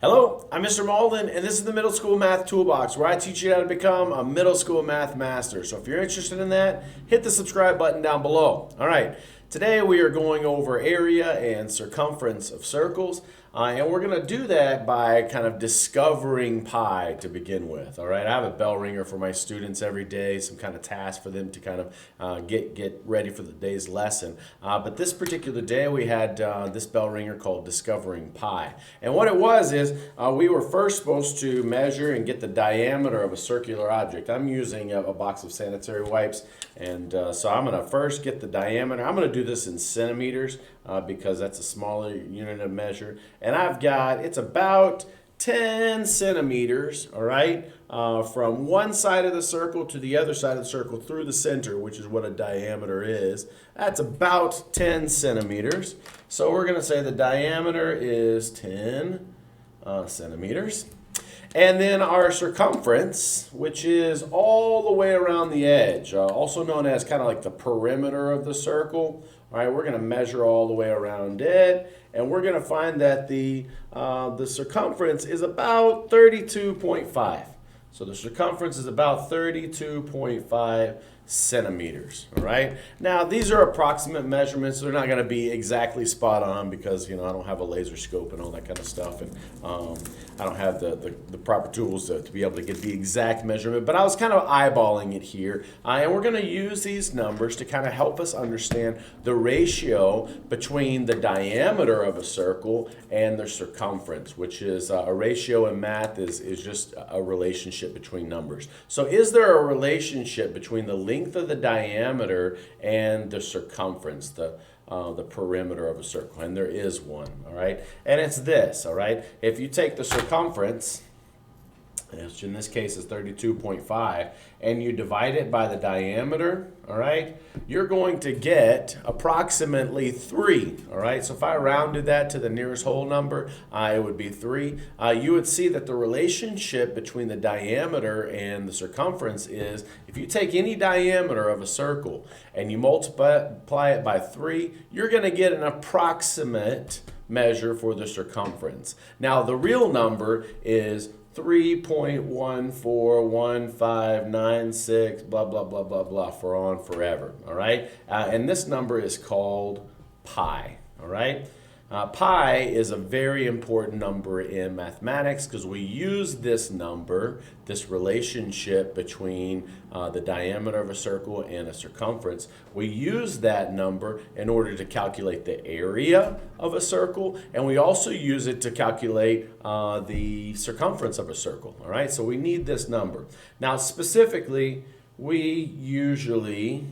Hello, I'm Mr. Malden, and this is the Middle School Math Toolbox, where I teach you how to become a middle school math master. So if you're interested in that, hit the subscribe button down below. All right, today we are going over area and circumference of circles, and we're going to do that by kind of discovering pi to begin with. All right, I have a bell ringer for my students every day, some kind of task for them to kind of get ready for the day's lesson. But this particular day we had this bell ringer called Discovering Pi. And what it was is we were first supposed to measure and get the diameter of a circular object. I'm using a box of sanitary wipes, and so I'm going to first get the diameter. I'm going to do this in centimeters because that's a smaller unit of measure. And it's about 10 centimeters, all right, from one side of the circle to the other side of the circle through the center, which is what a diameter is. That's about 10 centimeters. So we're going to say the diameter is 10 centimeters. And then our circumference, which is all the way around the edge, also known as kind of like the perimeter of the circle. All right, we're going to measure all the way around it, and we're going to find that the circumference is about 32.5. So the circumference is about 32.5 centimeters, all right? Now, these are approximate measurements. They're not going to be exactly spot on because, I don't have a laser scope and all that kind of stuff, and I don't have the proper tools to be able to get the exact measurement, but I was kind of eyeballing it here, and we're going to use these numbers to kind of help us understand the ratio between the diameter of a circle and the circumference, which is a ratio in math is just a relationship between numbers. So is there a relationship between the length of the diameter and the circumference, the perimeter of a circle? And there is one, all right? And it's this, all right? If you take the circumference, which in this case is 32.5, and you divide it by the diameter, all right, you're going to get approximately 3, all right? So if I rounded that to the nearest whole number, it would be 3. You would see that the relationship between the diameter and the circumference is, if you take any diameter of a circle and you multiply it by 3, you're going to get an approximate measure for the circumference. Now, the real number is 3.141596, blah, blah, blah, blah, blah, for on forever, all right? And this number is called pi, all right? Pi is a very important number in mathematics because we use this number, this relationship between the diameter of a circle and a circumference. We use that number in order to calculate the area of a circle, and we also use it to calculate the circumference of a circle, all right? So we need this number. Now, specifically, we usually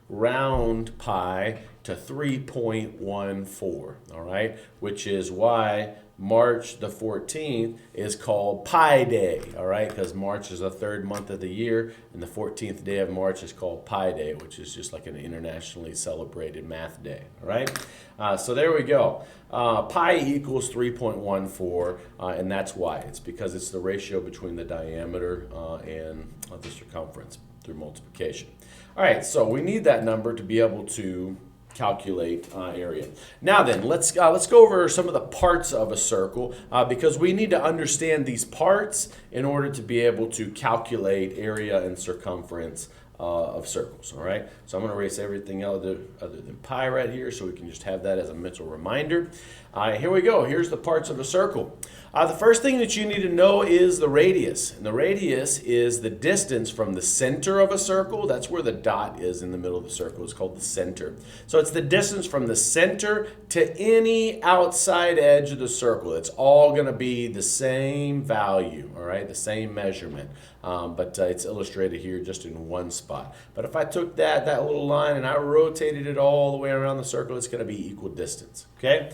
round pi to 3.14, all right, which is why March the 14th is called Pi Day, all right, because March is the third month of the year, and the 14th day of March is called Pi Day, which is just like an internationally celebrated math day, all right? So there we go. Pi equals 3.14, and that's why. It's because it's the ratio between the diameter and the circumference through multiplication. All right, so we need that number to be able to calculate area. Now then, let's go over some of the parts of a circle because we need to understand these parts in order to be able to calculate area and circumference of circles, all right? So I'm going to erase everything other than pi right here so we can just have that as a mental reminder. Here we go. Here's the parts of a circle. The first thing that you need to know is the radius. And the radius is the distance from the center of a circle. That's where the dot is in the middle of the circle. It's called the center. So it's the distance from the center to any outside edge of the circle. It's all going to be the same value, all right, the same measurement. But it's illustrated here just in one spot. But if I took that little line and I rotated it all the way around the circle, it's going to be equal distance, okay?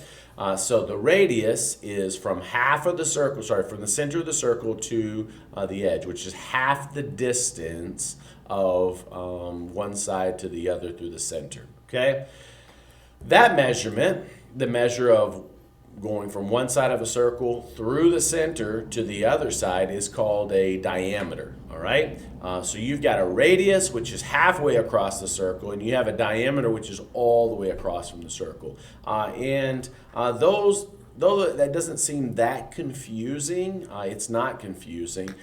So the radius is from from the center of the circle to the edge, which is half the distance of one side to the other through the center, okay? That measurement, the measure of going from one side of a circle through the center to the other side, is called a diameter, all right? So you've got a radius, which is halfway across the circle, and you have a diameter, which is all the way across from the circle. And those though that doesn't seem that confusing, it's not confusing.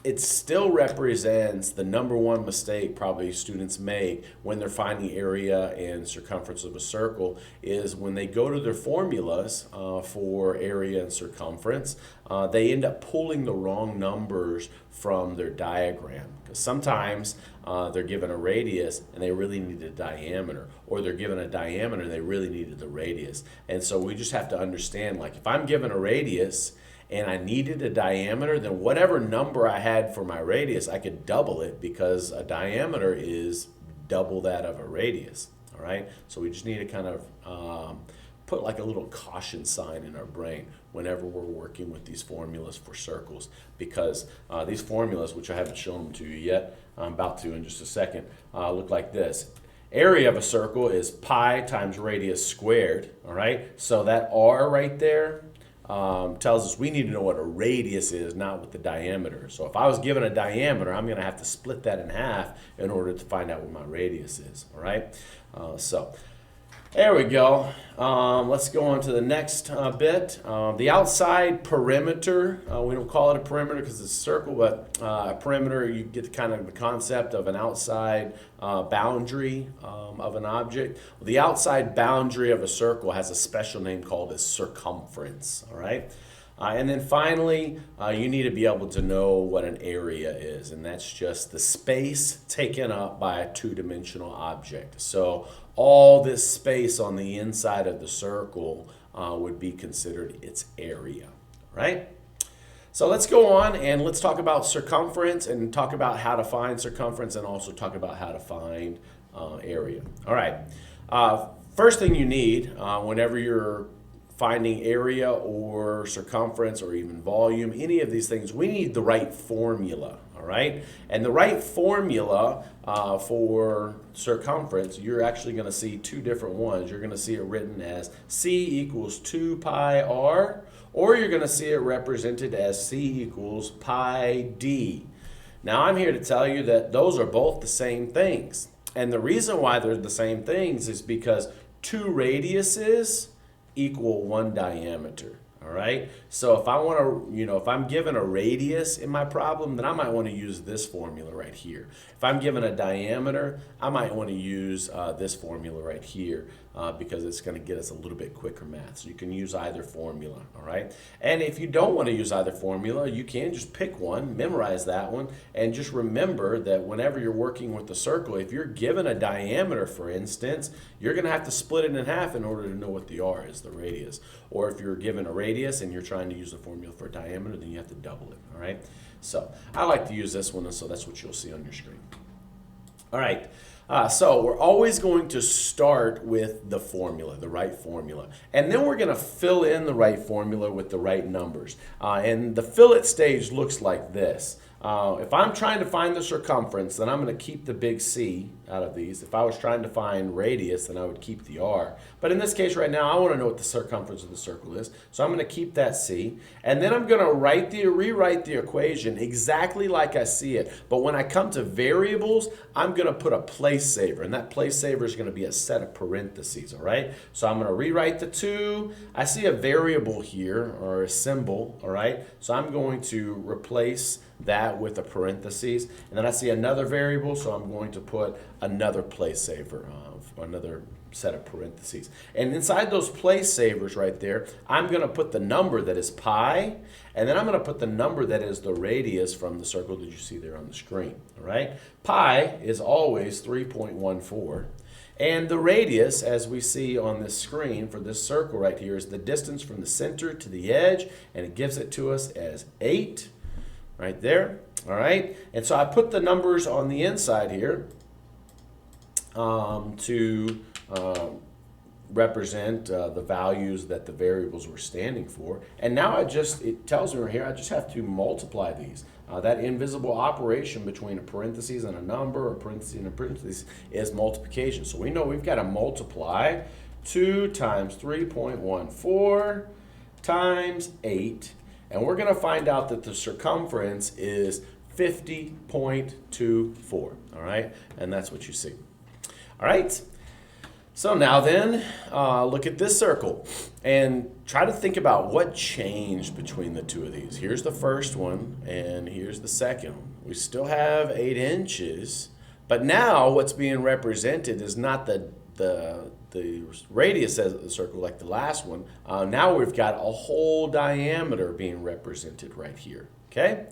It still represents the number one mistake probably students make when they're finding area and circumference of a circle is when they go to their formulas for area and circumference, they end up pulling the wrong numbers from their diagram. Because sometimes they're given a radius and they really need a diameter, or they're given a diameter and they really needed the radius. And so we just have to understand, like, if I'm given a radius and I needed a diameter, then whatever number I had for my radius, I could double it because a diameter is double that of a radius. All right, so we just need to kind of put like a little caution sign in our brain whenever we're working with these formulas for circles, because these formulas, which I haven't shown them to you yet, I'm about to in just a second, look like this. Area of a circle is pi times radius squared, all right? So that r right there tells us we need to know what a radius is, not what the diameter. So if I was given a diameter, I'm going to have to split that in half in order to find out what my radius is, all right? So there we go. Let's go on to the next bit. The outside perimeter, we don't call it a perimeter because it's a circle, but a perimeter, you get kind of the concept of an outside boundary of an object. Well, the outside boundary of a circle has a special name called a circumference, all right? And then finally, you need to be able to know what an area is, and that's just the space taken up by a two-dimensional object. So all this space on the inside of the circle would be considered its area, right? So let's go on and let's talk about circumference and talk about how to find circumference and also talk about how to find area. All right. First thing you need whenever you're finding area or circumference or even volume, any of these things, we need the right formula, all right? And the right formula for circumference, you're actually going to see two different ones. You're going to see it written as C equals 2 pi r, or you're going to see it represented as C equals pi d. Now, I'm here to tell you that those are both the same things. And the reason why they're the same things is because two radiuses equal one diameter, all right? So if I want to, if I'm given a radius in my problem, then I might want to use this formula right here. If I'm given a diameter, I might want to use this formula right here because it's going to get us a little bit quicker math. So you can use either formula, all right? And if you don't want to use either formula, you can just pick one, memorize that one, and just remember that whenever you're working with the circle, if you're given a diameter, for instance, you're going to have to split it in half in order to know what the r is, the radius. Or if you're given a radius and you're trying to use the formula for a diameter, then you have to double it, all right? So I like to use this one, and so that's what you'll see on your screen. All right, so we're always going to start with the formula, the right formula. And then we're going to fill in the right formula with the right numbers. And the fill it stage looks like this. If I'm trying to find the circumference, then I'm going to keep the big C out of these. If I was trying to find radius, then I would keep the R. But in this case right now, I want to know what the circumference of the circle is. So I'm going to keep that C. And then I'm going to rewrite the equation exactly like I see it. But when I come to variables, I'm going to put a place saver. And that place saver is going to be a set of parentheses, all right? So I'm going to rewrite the 2. I see a variable here, or a symbol, all right? So I'm going to replace that with a parentheses, and then I see another variable, so I'm going to put another place saver, another set of parentheses. And inside those place savers right there, I'm going to put the number that is pi, and then I'm going to put the number that is the radius from the circle that you see there on the screen, all right? Pi is always 3.14. And the radius, as we see on this screen for this circle right here, is the distance from the center to the edge, and it gives it to us as 8. Right there, all right? And so I put the numbers on the inside here to represent the values that the variables were standing for. And now it tells me right here, I just have to multiply these. That invisible operation between a parentheses and a number, or a parentheses and a parentheses, is multiplication. So we know we've got to multiply 2 times 3.14 times 8. And we're going to find out that the circumference is 50.24, all right? And that's what you see. All right? So now then, look at this circle and try to think about what changed between the two of these. Here's the first one and here's the second one. We still have 8 inches, but now what's being represented is not the radius of the circle like the last one. Now we've got a whole diameter being represented right here, okay?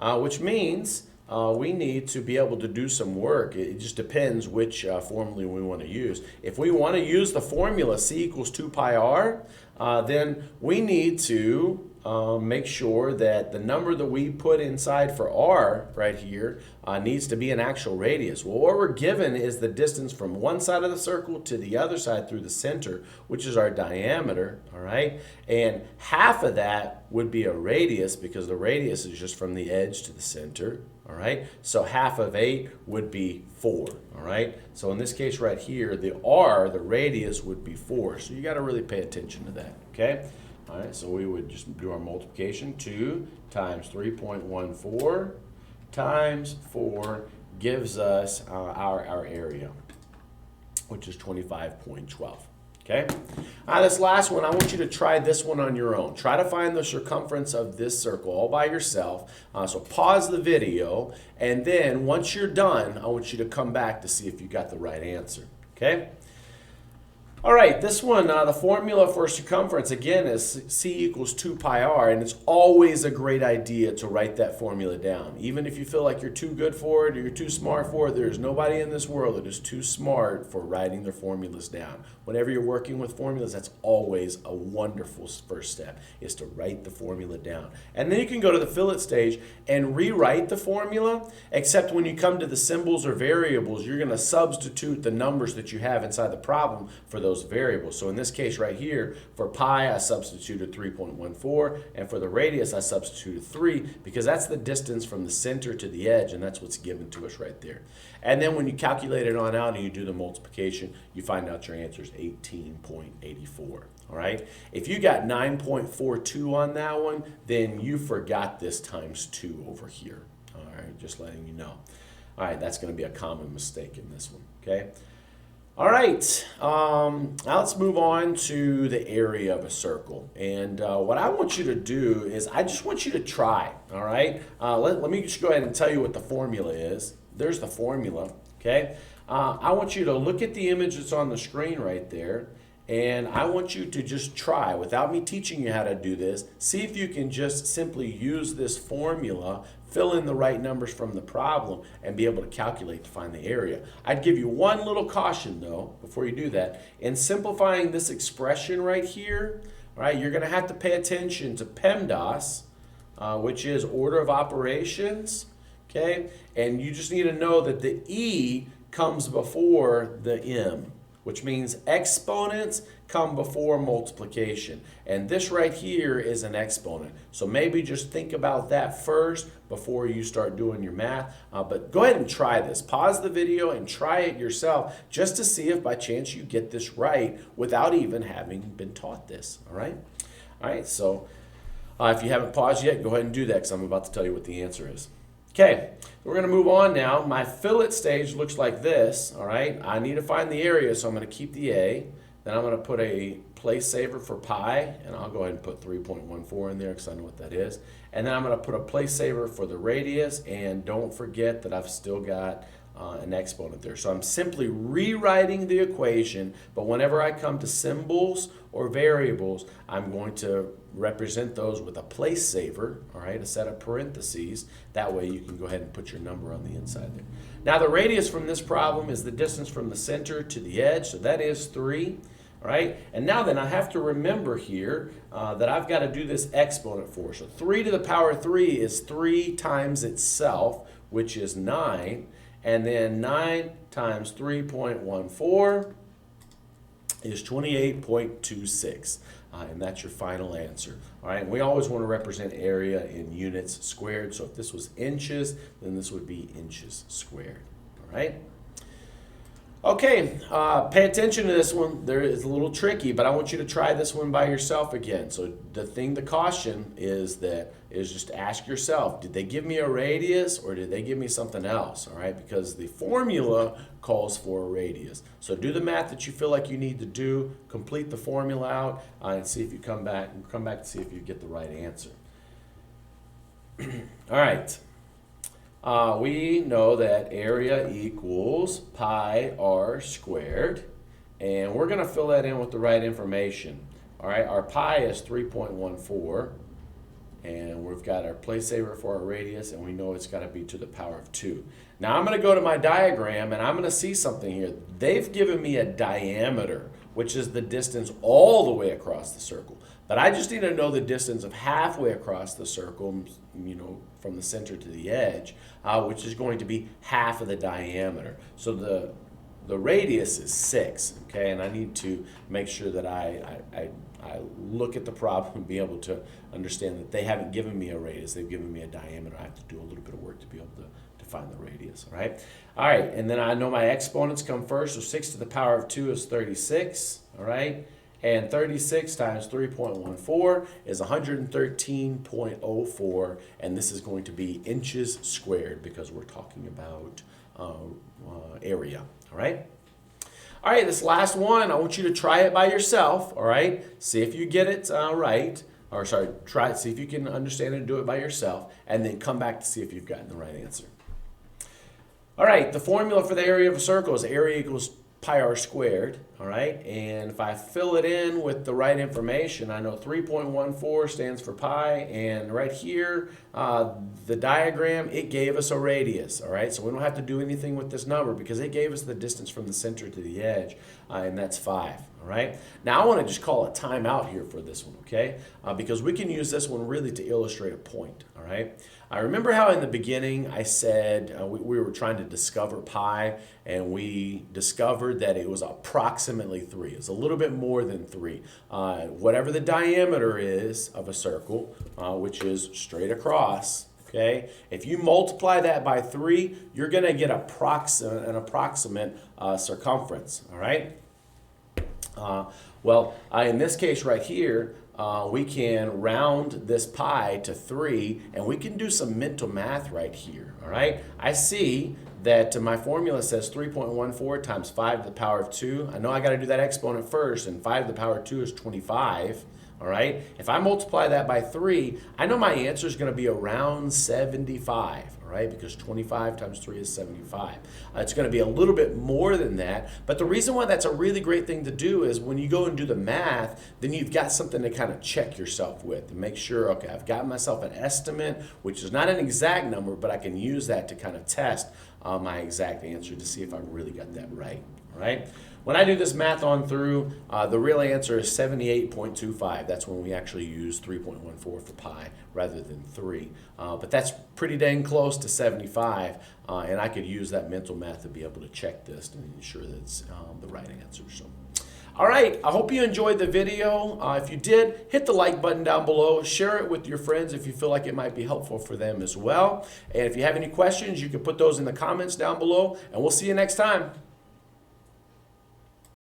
Which means we need to be able to do some work. It just depends which formula we want to use. If we want to use the formula C equals 2 pi r, then we need to make sure that the number that we put inside for r right here needs to be an actual radius. Well, what we're given is the distance from one side of the circle to the other side through the center, which is our diameter, all right? And half of that would be a radius because the radius is just from the edge to the center, all right? So half of 8 would be 4, all right? So in this case right here, the r, the radius, would be 4. So you got to really pay attention to that, okay? All right, so we would just do our multiplication. 2 times 3.14 times 4 gives us our area, which is 25.12. Okay? This last one, I want you to try this one on your own. Try to find the circumference of this circle all by yourself. So pause the video, and then once you're done, I want you to come back to see if you got the right answer. Okay? All right, this one, the formula for circumference, again, is C equals 2 pi r, and it's always a great idea to write that formula down. Even if you feel like you're too good for it or you're too smart for it, there's nobody in this world that is too smart for writing their formulas down. Whenever you're working with formulas, that's always a wonderful first step, is to write the formula down. And then you can go to the fill it stage and rewrite the formula, except when you come to the symbols or variables, you're going to substitute the numbers that you have inside the problem for those variables. So in this case right here, for pi, I substituted 3.14, and for the radius, I substituted 3, because that's the distance from the center to the edge, and that's what's given to us right there. And then when you calculate it on out and you do the multiplication, you find out your answer is 18.84. All right? If you got 9.42 on that one, then you forgot this times 2 over here. All right, just letting you know. All right, that's going to be a common mistake in this one, okay? All right, now let's move on to the area of a circle. And what I want you to do is I just want you to try, all right? Let me just go ahead and tell you what the formula is. There's the formula, okay? I want you to look at the image that's on the screen right there, and I want you to just try, without me teaching you how to do this, see if you can just simply use this formula, fill in the right numbers from the problem, and be able to calculate to find the area. I'd give you one little caution, though, before you do that. In simplifying this expression right here, all right, you're going to have to pay attention to PEMDAS, which is order of operations, okay? And you just need to know that the E comes before the M, which means exponents come before multiplication. And this right here is an exponent. So maybe just think about that first before you start doing your math. But go ahead and try this. Pause the video and try it yourself just to see if by chance you get this right without even having been taught this. All right? All right, so if you haven't paused yet, go ahead and do that because I'm about to tell you what the answer is. Okay, we're going to move on now. My fillet stage looks like this, all right? I need to find the area, so I'm going to keep the A. Then I'm going to put a place saver for pi, and I'll go ahead and put 3.14 in there because I know what that is. And then I'm going to put a place saver for the radius, and don't forget that I've still got an exponent there. So I'm simply rewriting the equation, but whenever I come to symbols or variables, I'm going to represent those with a place saver, all right, a set of parentheses. That way you can go ahead and put your number on the inside there. Now the radius from this problem is the distance from the center to the edge, so that is 3. All right, and now then I have to remember here that I've got to do this exponent for. So 3 to the power 3 is 3 times itself, which is 9. And then 9 times 3.14 is 28.26. And that's your final answer. All right, and we always want to represent area in units squared. So if this was inches, then this would be inches squared. All right? Okay, pay attention to this one. There is a little tricky, but I want you to try this one by yourself again. So the thing to caution is just ask yourself, did they give me a radius or did they give me something else? All right, because the formula calls for a radius. So do the math that you feel like you need to do, complete the formula out, and see if you come back to see if you get the right answer. All right. We know that area equals pi r squared, and we're going to fill that in with the right information. All right, our pi is 3.14, and we've got our place saver for our radius, and we know it's got to be to the power of 2. Now I'm going to go to my diagram, and I'm going to see something here. They've given me a diameter, which is the distance all the way across the circle. But I just need to know the distance of halfway across the circle, from the center to the edge, which is going to be half of the diameter. So the radius is 6, okay? And I need to make sure that I look at the problem and be able to understand that they haven't given me a radius. They've given me a diameter. I have to do a little bit of work to be able to find the radius, all right? All right, and then I know my exponents come first. So 6 to the power of 2 is 36, all right? And 36 times 3.14 is 113.04, and this is going to be inches squared because we're talking about area, all right? All right, this last one, I want you to try it by yourself, all right? See if you get it right, or sorry, try it, see if you can understand it and do it by yourself, and then come back to see if you've gotten the right answer. All right, the formula for the area of a circle is area equals pi r squared, all right? And if I fill it in with the right information, I know 3.14 stands for pi, and right here, the diagram, it gave us a radius, all right? So we don't have to do anything with this number because it gave us the distance from the center to the edge, and that's 5, all right? Now I want to just call a timeout here for this one, okay? Because we can use this one really to illustrate a point, all right? I remember how in the beginning I said we were trying to discover pi, and we discovered that it was approximately 3. It's a little bit more than 3. Whatever the diameter is of a circle, which is straight across, okay, if you multiply that by 3, you're going to get an approximate circumference, all right? In this case right here, we can round this pi to 3, and we can do some mental math right here, all right? I see that my formula says 3.14 times 5 to the power of 2. I know I got to do that exponent first, and 5 to the power of 2 is 25, all right? If I multiply that by 3, I know my answer is going to be around 75, all right? Because 25 times 3 is 75. It's going to be a little bit more than that, but the reason why that's a really great thing to do is when you go and do the math, then you've got something to kind of check yourself with and make sure, okay, I've got myself an estimate, which is not an exact number, but I can use that to kind of test my exact answer to see if I really got that right, all right? When I do this math on through, the real answer is 78.25. That's when we actually use 3.14 for pi rather than 3. But that's pretty dang close to 75, and I could use that mental math to be able to check this and ensure that it's the right answer. So, all right, I hope you enjoyed the video. If you did, hit the like button down below. Share it with your friends if you feel like it might be helpful for them as well. And if you have any questions, you can put those in the comments down below, and we'll see you next time.